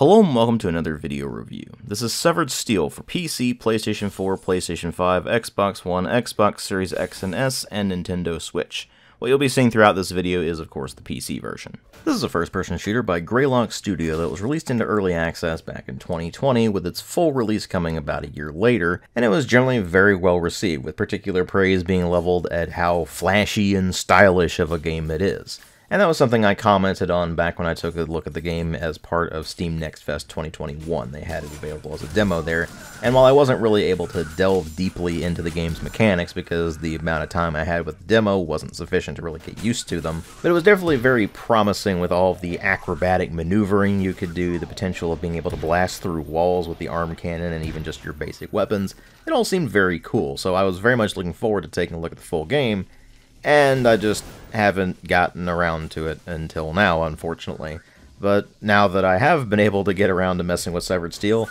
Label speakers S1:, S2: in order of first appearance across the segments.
S1: Hello and welcome to another video review. This is Severed Steel for PC, PlayStation 4, PlayStation 5, Xbox One, Xbox Series X and S, and Nintendo Switch. What you'll be seeing throughout this video is, of course, the PC version. This is a first-person shooter by Greylock Studio that was released into early access back in 2020, with its full release coming about a year later, and it was generally very well received, with particular praise being leveled at how flashy and stylish of a game it is. And that was something I commented on back when I took a look at the game as part of Steam Next Fest 2021. They had it available as a demo there, and while I wasn't really able to delve deeply into the game's mechanics because the amount of time I had with the demo wasn't sufficient to really get used to them, but it was definitely very promising with all of the acrobatic maneuvering you could do, the potential of being able to blast through walls with the arm cannon, and even just your basic weapons. It all seemed very cool, so I was very much looking forward to taking a look at the full game, and I just haven't gotten around to it until now, unfortunately. But now that I have been able to get around to messing with Severed Steel,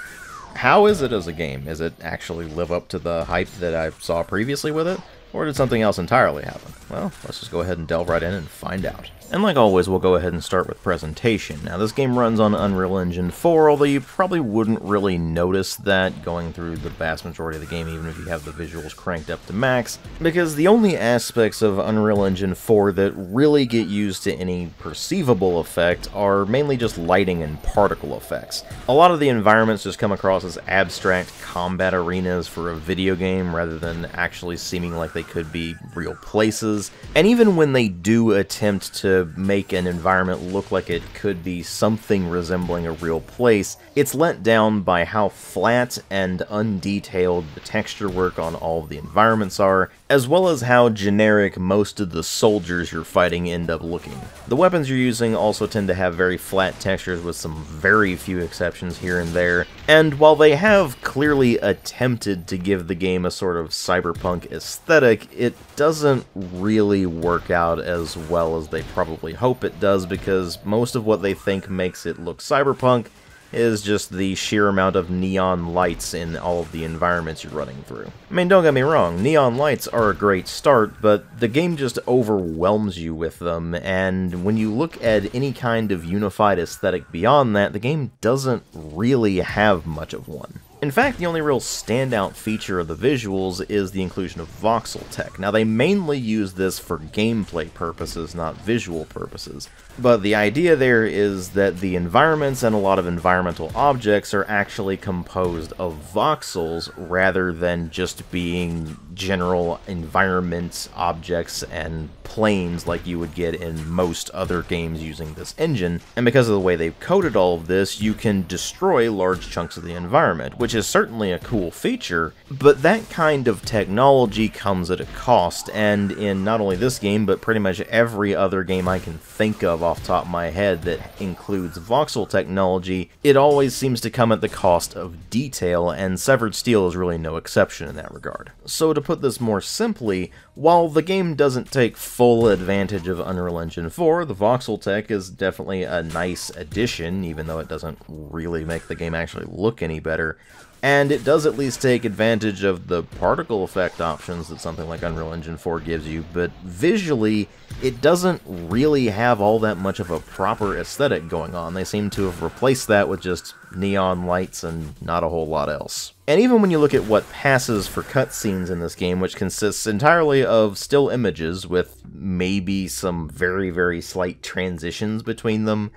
S1: how is it as a game? Is it actually live up to the hype that I saw previously with it? Or did something else entirely happen? Well, let's just go ahead and delve right in and find out. And like always, we'll go ahead and start with presentation. Now, this game runs on Unreal Engine 4, although you probably wouldn't really notice that going through the vast majority of the game, even if you have the visuals cranked up to max, because the only aspects of Unreal Engine 4 that really get used to any perceivable effect are mainly just lighting and particle effects. A lot of the environments just come across as abstract combat arenas for a video game rather than actually seeming like they could be real places, and even when they do attempt to make an environment look like it could be something resembling a real place, it's let down by how flat and undetailed the texture work on all of the environments are, as well as how generic most of the soldiers you're fighting end up looking. The weapons you're using also tend to have very flat textures with some very few exceptions here and there, and while they have clearly attempted to give the game a sort of cyberpunk aesthetic, it doesn't really work out as well as they probably hope it does, because most of what they think makes it look cyberpunk is just the sheer amount of neon lights in all of the environments you're running through. I mean, don't get me wrong, neon lights are a great start, but the game just overwhelms you with them, and when you look at any kind of unified aesthetic beyond that, the game doesn't really have much of one. In fact, the only real standout feature of the visuals is the inclusion of voxel tech. Now, they mainly use this for gameplay purposes, not visual purposes, but the idea there is that the environments and a lot of environmental objects are actually composed of voxels rather than just being general environment objects and planes like you would get in most other games using this engine, and because of the way they've coded all of this, you can destroy large chunks of the environment, which is certainly a cool feature, but that kind of technology comes at a cost, and in not only this game, but pretty much every other game I can think of off the top of my head that includes voxel technology, it always seems to come at the cost of detail, and Severed Steel is really no exception in that regard. So to put this more simply, while the game doesn't take full advantage of Unreal Engine 4, the voxel tech is definitely a nice addition, even though it doesn't really make the game actually look any better. And it does at least take advantage of the particle effect options that something like Unreal Engine 4 gives you, but visually, it doesn't really have all that much of a proper aesthetic going on. They seem to have replaced that with just neon lights and not a whole lot else. And even when you look at what passes for cutscenes in this game, which consists entirely of still images with maybe some very, very slight transitions between them,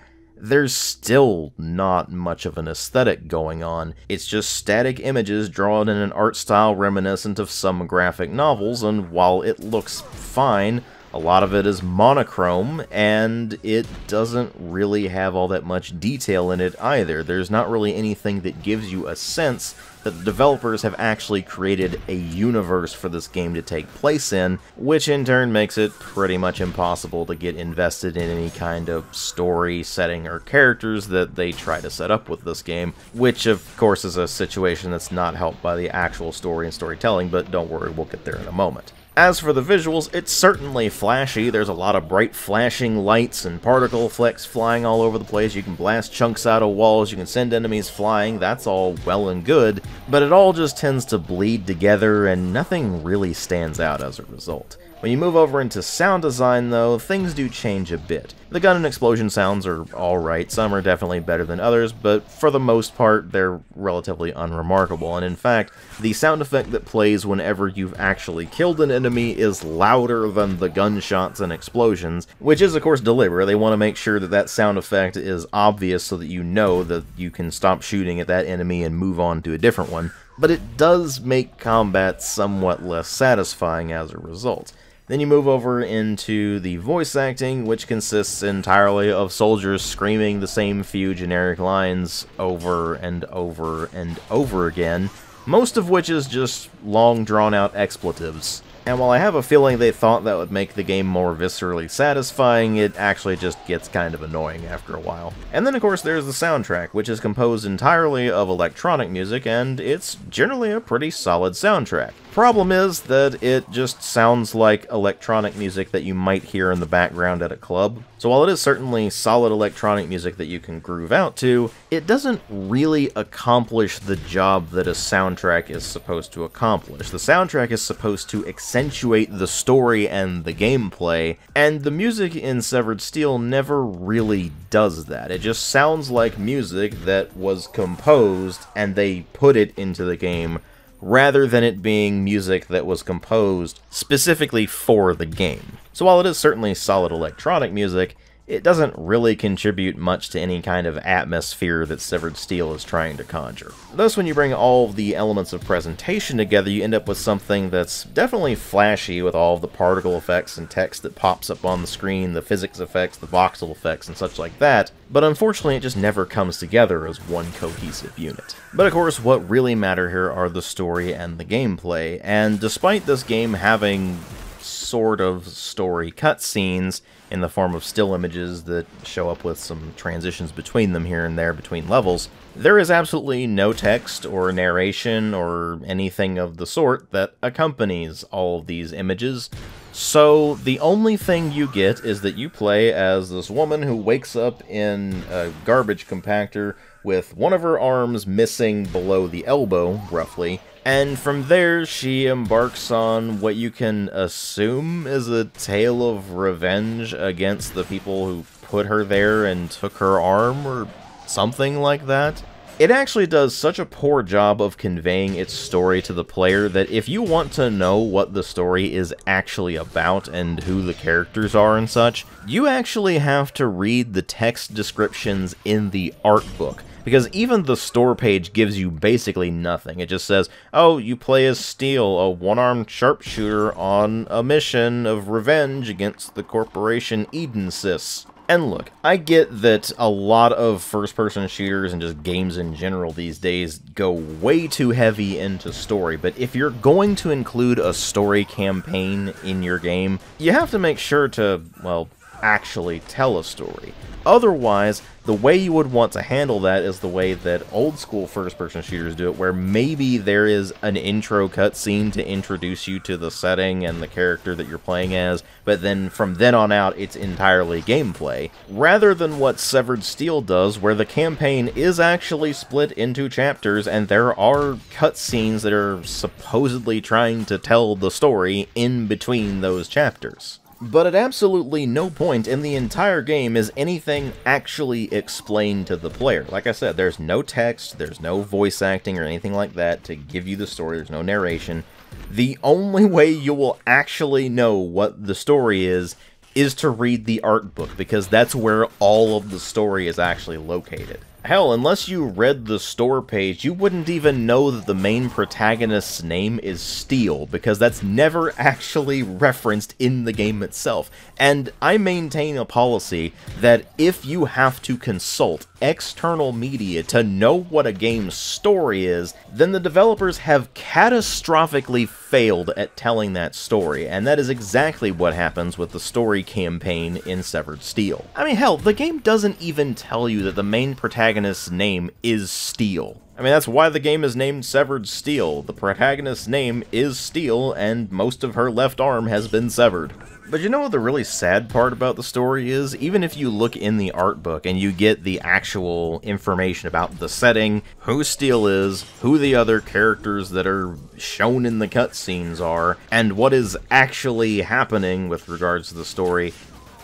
S1: there's still not much of an aesthetic going on. It's just static images drawn in an art style reminiscent of some graphic novels, and while it looks fine, a lot of it is monochrome, and it doesn't really have all that much detail in it either. There's not really anything that gives you a sense that the developers have actually created a universe for this game to take place in, which in turn makes it pretty much impossible to get invested in any kind of story, setting, or characters that they try to set up with this game, which of course is a situation that's not helped by the actual story and storytelling, but don't worry, we'll get there in a moment. As for the visuals, it's certainly flashy. There's a lot of bright flashing lights and particle flecks flying all over the place. You can blast chunks out of walls, you can send enemies flying, that's all well and good, but it all just tends to bleed together and nothing really stands out as a result. When you move over into sound design, though, things do change a bit. The gun and explosion sounds are alright, some are definitely better than others, but for the most part, they're relatively unremarkable, and in fact, the sound effect that plays whenever you've actually killed an enemy is louder than the gunshots and explosions, which is of course deliberate. They want to make sure that that sound effect is obvious so that you know that you can stop shooting at that enemy and move on to a different one, but it does make combat somewhat less satisfying as a result. Then you move over into the voice acting, which consists entirely of soldiers screaming the same few generic lines over and over and over again, most of which is just long drawn-out expletives. And while I have a feeling they thought that would make the game more viscerally satisfying, it actually just gets kind of annoying after a while. And then of course there's the soundtrack, which is composed entirely of electronic music, and it's generally a pretty solid soundtrack. Problem is that it just sounds like electronic music that you might hear in the background at a club. So while it is certainly solid electronic music that you can groove out to, it doesn't really accomplish the job that a soundtrack is supposed to accomplish. The soundtrack is supposed to accentuate the story and the gameplay, and the music in Severed Steel never really does that. It just sounds like music that was composed and they put it into the game, rather than it being music that was composed specifically for the game. So while it is certainly solid electronic music, it doesn't really contribute much to any kind of atmosphere that Severed Steel is trying to conjure. Thus, when you bring all of the elements of presentation together, you end up with something that's definitely flashy with all of the particle effects and text that pops up on the screen, the physics effects, the voxel effects, and such like that, but unfortunately it just never comes together as one cohesive unit. But of course, what really matter here are the story and the gameplay, and despite this game having sort of story cutscenes in the form of still images that show up with some transitions between them here and there between levels, there is absolutely no text or narration or anything of the sort that accompanies all of these images. So the only thing you get is that you play as this woman who wakes up in a garbage compactor with one of her arms missing below the elbow, roughly, and from there she embarks on what you can assume is a tale of revenge against the people who put her there and took her arm, or something like that. It actually does such a poor job of conveying its story to the player that if you want to know what the story is actually about and who the characters are and such, you actually have to read the text descriptions in the art book. Because even the store page gives you basically nothing. It just says, oh, you play as Steel, a one-armed sharpshooter on a mission of revenge against the corporation Edensys. And look, I get that a lot of first-person shooters and just games in general these days go way too heavy into story, but if you're going to include a story campaign in your game, you have to make sure to, well, actually tell a story. Otherwise, the way you would want to handle that is the way that old-school first-person shooters do it, where maybe there is an intro cutscene to introduce you to the setting and the character that you're playing as, but then from then on out, it's entirely gameplay, rather than what Severed Steel does, where the campaign is actually split into chapters, and there are cutscenes that are supposedly trying to tell the story in between those chapters. But at absolutely no point in the entire game is anything actually explained to the player. Like I said, there's no text, there's no voice acting or anything like that to give you the story, there's no narration. The only way you will actually know what the story is to read the art book, because that's where all of the story is actually located. Hell, unless you read the store page, you wouldn't even know that the main protagonist's name is Steel, because that's never actually referenced in the game itself. And I maintain a policy that if you have to consult external media to know what a game's story is, then the developers have catastrophically failed at telling that story, and that is exactly what happens with the story campaign in Severed Steel. I mean, hell, the game doesn't even tell you that the main protagonist's name is Steel. I mean, that's why the game is named Severed Steel. The protagonist's name is Steel, and most of her left arm has been severed. But you know what the really sad part about the story is? Even if you look in the art book and you get the actual information about the setting, who Steel is, who the other characters that are shown in the cutscenes are, and what is actually happening with regards to the story,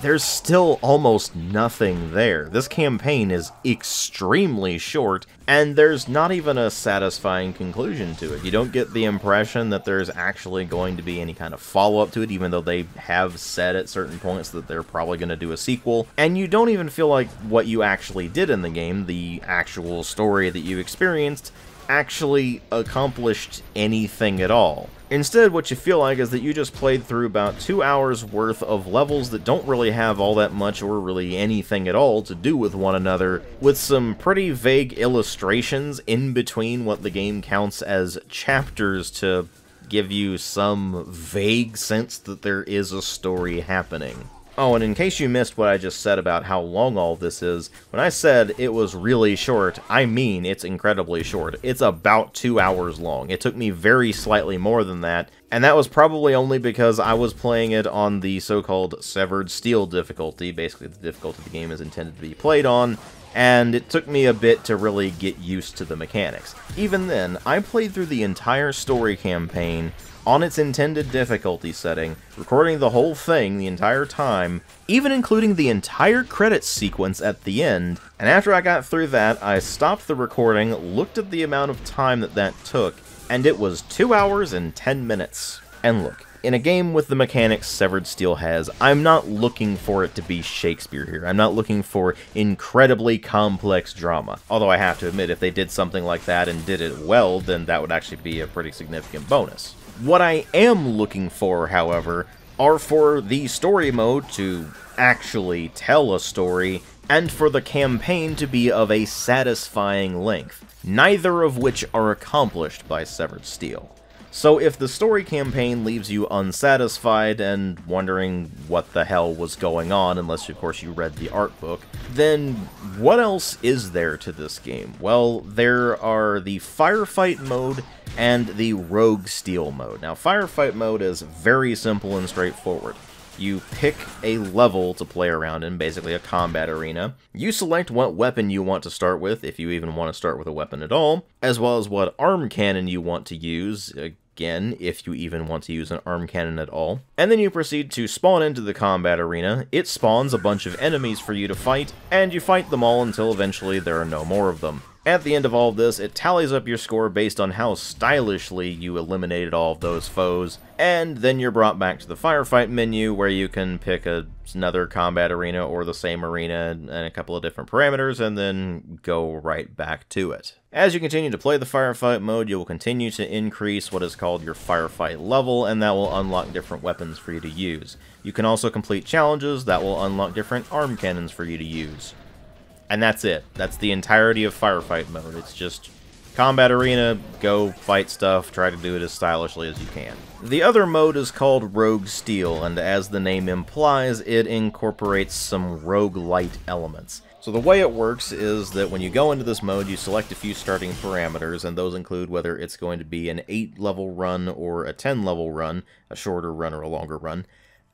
S1: there's still almost nothing there. This campaign is extremely short, and there's not even a satisfying conclusion to it. You don't get the impression that there's actually going to be any kind of follow-up to it, even though they have said at certain points that they're probably going to do a sequel. And you don't even feel like what you actually did in the game, the actual story that you experienced, actually accomplished anything at all. Instead, what you feel like is that you just played through about 2 hours worth of levels that don't really have all that much or really anything at all to do with one another, with some pretty vague illustrations in between what the game counts as chapters to give you some vague sense that there is a story happening. Oh, and in case you missed what I just said about how long all this is, when I said it was really short, I mean it's incredibly short. It's about 2 hours long. It took me very slightly more than that, and that was probably only because I was playing it on the so-called Severed Steel difficulty, basically the difficulty the game is intended to be played on, and it took me a bit to really get used to the mechanics. Even then, I played through the entire story campaign on its intended difficulty setting, recording the whole thing the entire time, even including the entire credits sequence at the end, and after I got through that, I stopped the recording, looked at the amount of time that took, and it was 2 hours and 10 minutes. And look, in a game with the mechanics Severed Steel has, I'm not looking for it to be Shakespeare here. I'm not looking for incredibly complex drama. Although I have to admit, if they did something like that and did it well, then that would actually be a pretty significant bonus. What I am looking for, however, are for the story mode to actually tell a story, and for the campaign to be of a satisfying length, neither of which are accomplished by Severed Steel. So if the story campaign leaves you unsatisfied and wondering what the hell was going on, unless of course you read the art book, then what else is there to this game? Well, there are the Firefight mode and the Rogue Steel mode. Now, Firefight mode is very simple and straightforward. You pick a level to play around in, basically a combat arena. You select what weapon you want to start with, if you even want to start with a weapon at all, as well as what arm cannon you want to use, again, if you even want to use an arm cannon at all. And then you proceed to spawn into the combat arena. It spawns a bunch of enemies for you to fight, and you fight them all until eventually there are no more of them. At the end of all of this, it tallies up your score based on how stylishly you eliminated all of those foes, and then you're brought back to the Firefight menu where you can pick another combat arena or the same arena and a couple of different parameters, and then go right back to it. As you continue to play the Firefight mode, you will continue to increase what is called your Firefight level, and that will unlock different weapons for you to use. You can also complete challenges that will unlock different arm cannons for you to use. And that's it. That's the entirety of Firefight mode. It's just combat arena, go fight stuff, try to do it as stylishly as you can. The other mode is called Rogue Steel, and as the name implies, it incorporates some roguelite elements. So the way it works is that when you go into this mode, you select a few starting parameters, and those include whether it's going to be an 8-level run or a 10-level run, a shorter run or a longer run.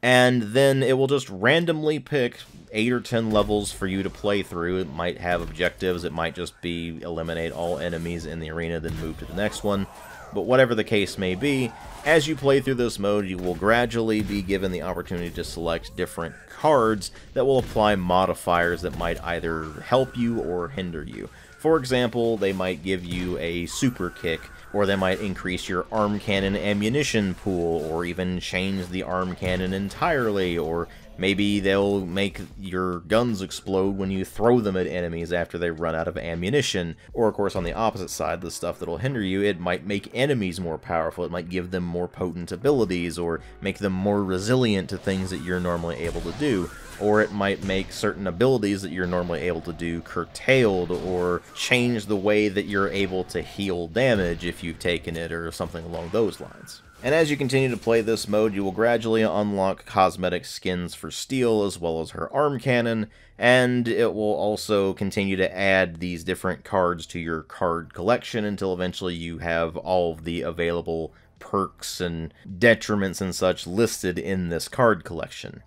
S1: And then it will just randomly pick 8 or 10 levels for you to play through. It might have objectives, it might just be eliminate all enemies in the arena, then move to the next one. But whatever the case may be, as you play through this mode, you will gradually be given the opportunity to select different cards that will apply modifiers that might either help you or hinder you. For example, they might give you a super kick, or they might increase your arm cannon ammunition pool, or even change the arm cannon entirely, or maybe they'll make your guns explode when you throw them at enemies after they run out of ammunition. Or of course on the opposite side, the stuff that'll hinder you, it might make enemies more powerful, it might give them more potent abilities, or make them more resilient to things that you're normally able to do. Or it might make certain abilities that you're normally able to do curtailed, or change the way that you're able to heal damage if you've taken it, or something along those lines. And as you continue to play this mode, you will gradually unlock cosmetic skins for Steel as well as her arm cannon, and it will also continue to add these different cards to your card collection until eventually you have all of the available perks and detriments and such listed in this card collection.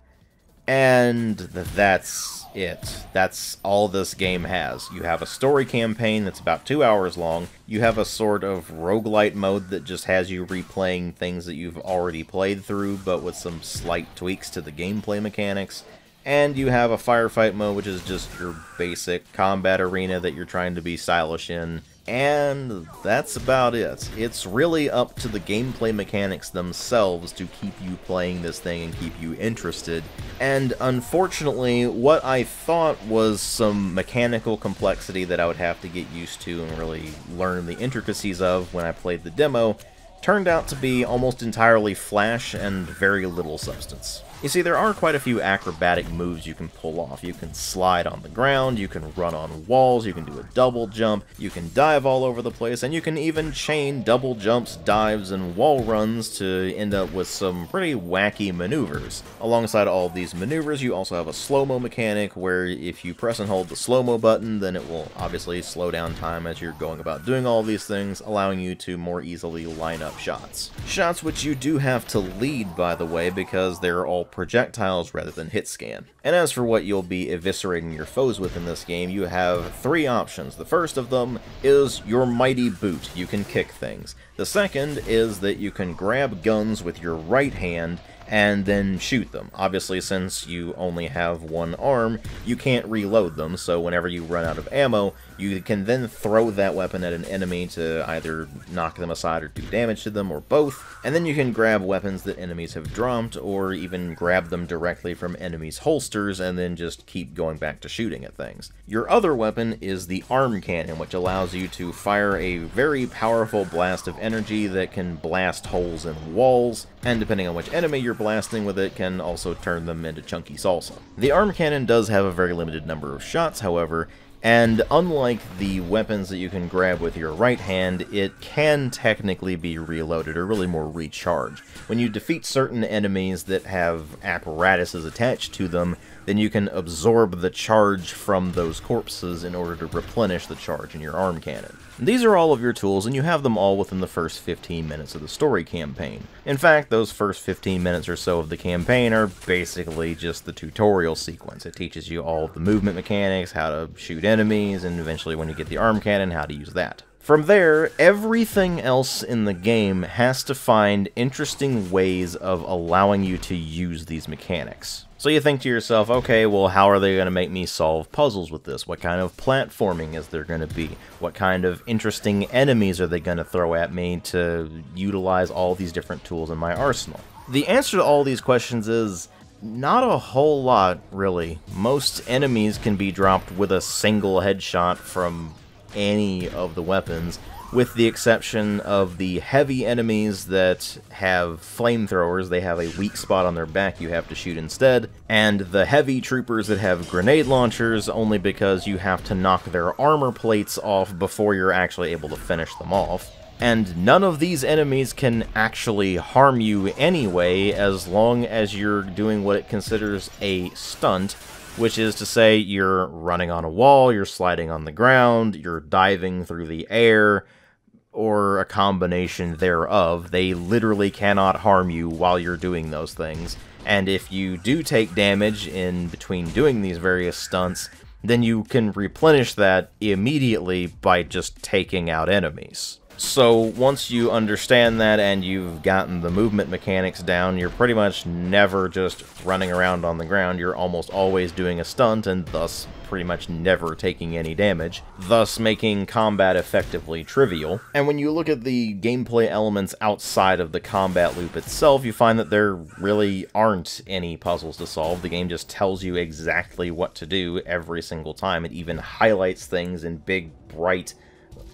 S1: And that's it. That's all this game has. You have a story campaign that's about 2 hours long. You have a sort of roguelite mode that just has you replaying things that you've already played through, but with some slight tweaks to the gameplay mechanics. And you have a firefight mode, which is just your basic combat arena that you're trying to be stylish in. And that's about it. It's really up to the gameplay mechanics themselves to keep you playing this thing and keep you interested. And unfortunately, what I thought was some mechanical complexity that I would have to get used to and really learn the intricacies of when I played the demo, turned out to be almost entirely flash and very little substance. You see, there are quite a few acrobatic moves you can pull off. You can slide on the ground, you can run on walls, you can do a double jump, you can dive all over the place, and you can even chain double jumps, dives, and wall runs to end up with some pretty wacky maneuvers. Alongside all of these maneuvers, you also have a slow-mo mechanic where if you press and hold the slow-mo button, then it will obviously slow down time as you're going about doing all of these things, allowing you to more easily line up shots. Shots which you do have to lead, by the way, because they're all projectiles rather than hit scan. And as for what you'll be eviscerating your foes with in this game, you have 3 options. The first of them is your mighty boot. You can kick things. The second is that you can grab guns with your right hand and then shoot them. Obviously, since you only have one arm, you can't reload them, so whenever you run out of ammo, you can then throw that weapon at an enemy to either knock them aside or do damage to them, or both, and then you can grab weapons that enemies have dropped, or even grab them directly from enemies' holsters, and then just keep going back to shooting at things. Your other weapon is the arm cannon, which allows you to fire a very powerful blast of energy that can blast holes in walls, and depending on which enemy you're blasting with it, can also turn them into chunky salsa. The arm cannon does have a very limited number of shots, however, and unlike the weapons that you can grab with your right hand, it can technically be reloaded, or really more recharged. When you defeat certain enemies that have apparatuses attached to them, then you can absorb the charge from those corpses in order to replenish the charge in your arm cannon. These are all of your tools, and you have them all within the first 15 minutes of the story campaign. In fact, those first 15 minutes or so of the campaign are basically just the tutorial sequence. It teaches you all of the movement mechanics, how to shoot enemies, and eventually when you get the arm cannon, how to use that. From there, everything else in the game has to find interesting ways of allowing you to use these mechanics. So you think to yourself, okay, well, how are they going to make me solve puzzles with this? What kind of platforming is there going to be? What kind of interesting enemies are they going to throw at me to utilize all these different tools in my arsenal? The answer to all these questions is not a whole lot, really. Most enemies can be dropped with a single headshot from any of the weapons, with the exception of the heavy enemies that have flamethrowers. They have a weak spot on their back you have to shoot instead, and the heavy troopers that have grenade launchers only because you have to knock their armor plates off before you're actually able to finish them off. And none of these enemies can actually harm you anyway, as long as you're doing what it considers a stunt, which is to say you're running on a wall, you're sliding on the ground, you're diving through the air, or a combination thereof. They literally cannot harm you while you're doing those things. And if you do take damage in between doing these various stunts, then you can replenish that immediately by just taking out enemies. So once you understand that and you've gotten the movement mechanics down, you're pretty much never just running around on the ground. You're almost always doing a stunt, and thus pretty much never taking any damage, thus making combat effectively trivial. And when you look at the gameplay elements outside of the combat loop itself, you find that there really aren't any puzzles to solve. The game just tells you exactly what to do every single time. It even highlights things in big, bright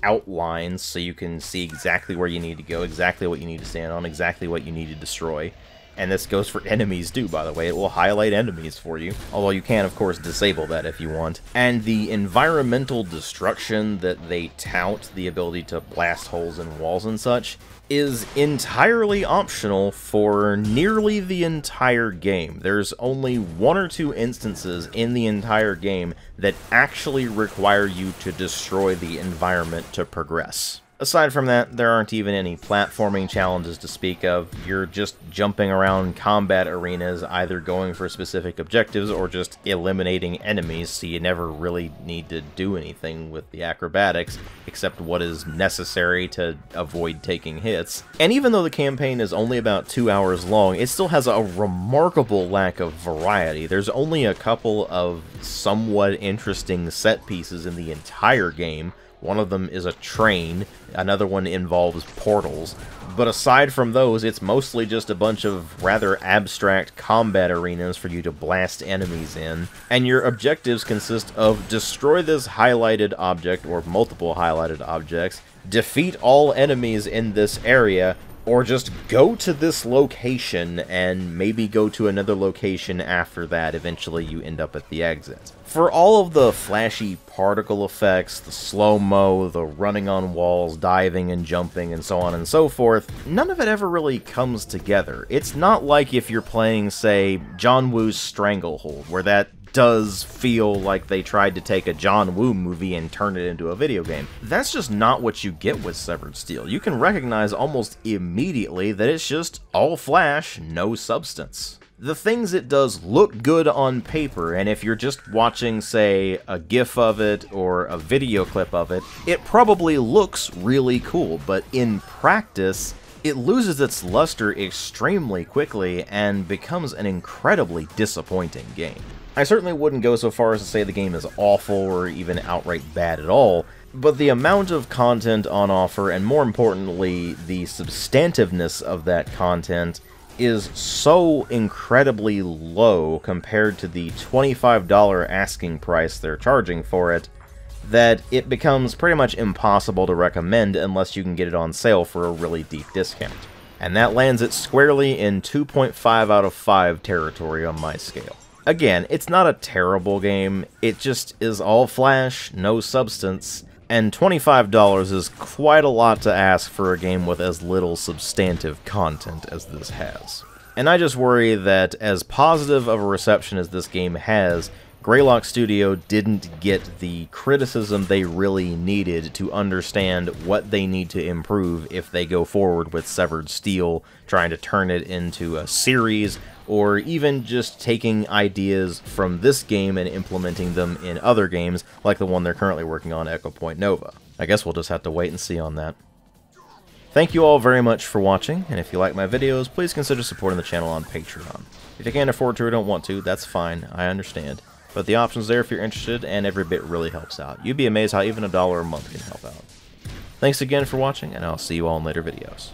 S1: outlines so you can see exactly where you need to go, exactly what you need to stand on, exactly what you need to destroy. And this goes for enemies too, by the way. It will highlight enemies for you, although you can, of course, disable that if you want. And the environmental destruction that they tout, the ability to blast holes in walls and such, is entirely optional for nearly the entire game. There's only 1 or 2 instances in the entire game that actually require you to destroy the environment to progress. Aside from that, there aren't even any platforming challenges to speak of. You're just jumping around combat arenas, either going for specific objectives or just eliminating enemies, so you never really need to do anything with the acrobatics, except what is necessary to avoid taking hits. And even though the campaign is only about 2 hours long, it still has a remarkable lack of variety. There's only a couple of somewhat interesting set pieces in the entire game. One of them is a train, another one involves portals, but aside from those, it's mostly just a bunch of rather abstract combat arenas for you to blast enemies in, and your objectives consist of destroy this highlighted object, or multiple highlighted objects, defeat all enemies in this area, or just go to this location and maybe go to another location after that. Eventually you end up at the exit. For all of the flashy particle effects, the slow-mo, the running on walls, diving and jumping, and so on and so forth, none of it ever really comes together. It's not like if you're playing, say, John Woo's Stranglehold, where that does feel like they tried to take a John Woo movie and turn it into a video game. That's just not what you get with Severed Steel. You can recognize almost immediately that it's just all flash, no substance. The things it does look good on paper, and if you're just watching, say, a GIF of it or a video clip of it, it probably looks really cool, but in practice, it loses its luster extremely quickly and becomes an incredibly disappointing game. I certainly wouldn't go so far as to say the game is awful or even outright bad at all, but the amount of content on offer, and more importantly, the substantiveness of that content, is so incredibly low compared to the $25 asking price they're charging for it, that it becomes pretty much impossible to recommend unless you can get it on sale for a really deep discount. And that lands it squarely in 2.5 out of 5 territory on my scale. Again, it's not a terrible game, it just is all flash, no substance, and $25 is quite a lot to ask for a game with as little substantive content as this has. And I just worry that as positive of a reception as this game has, Greylock Studio didn't get the criticism they really needed to understand what they need to improve if they go forward with Severed Steel, trying to turn it into a series, or even just taking ideas from this game and implementing them in other games, like the one they're currently working on, Echo Point Nova. I guess we'll just have to wait and see on that. Thank you all very much for watching, and if you like my videos, please consider supporting the channel on Patreon. If you can't afford to or don't want to, that's fine, I understand. But the option's there if you're interested, and every bit really helps out. You'd be amazed how even $1 a month can help out. Thanks again for watching, and I'll see you all in later videos.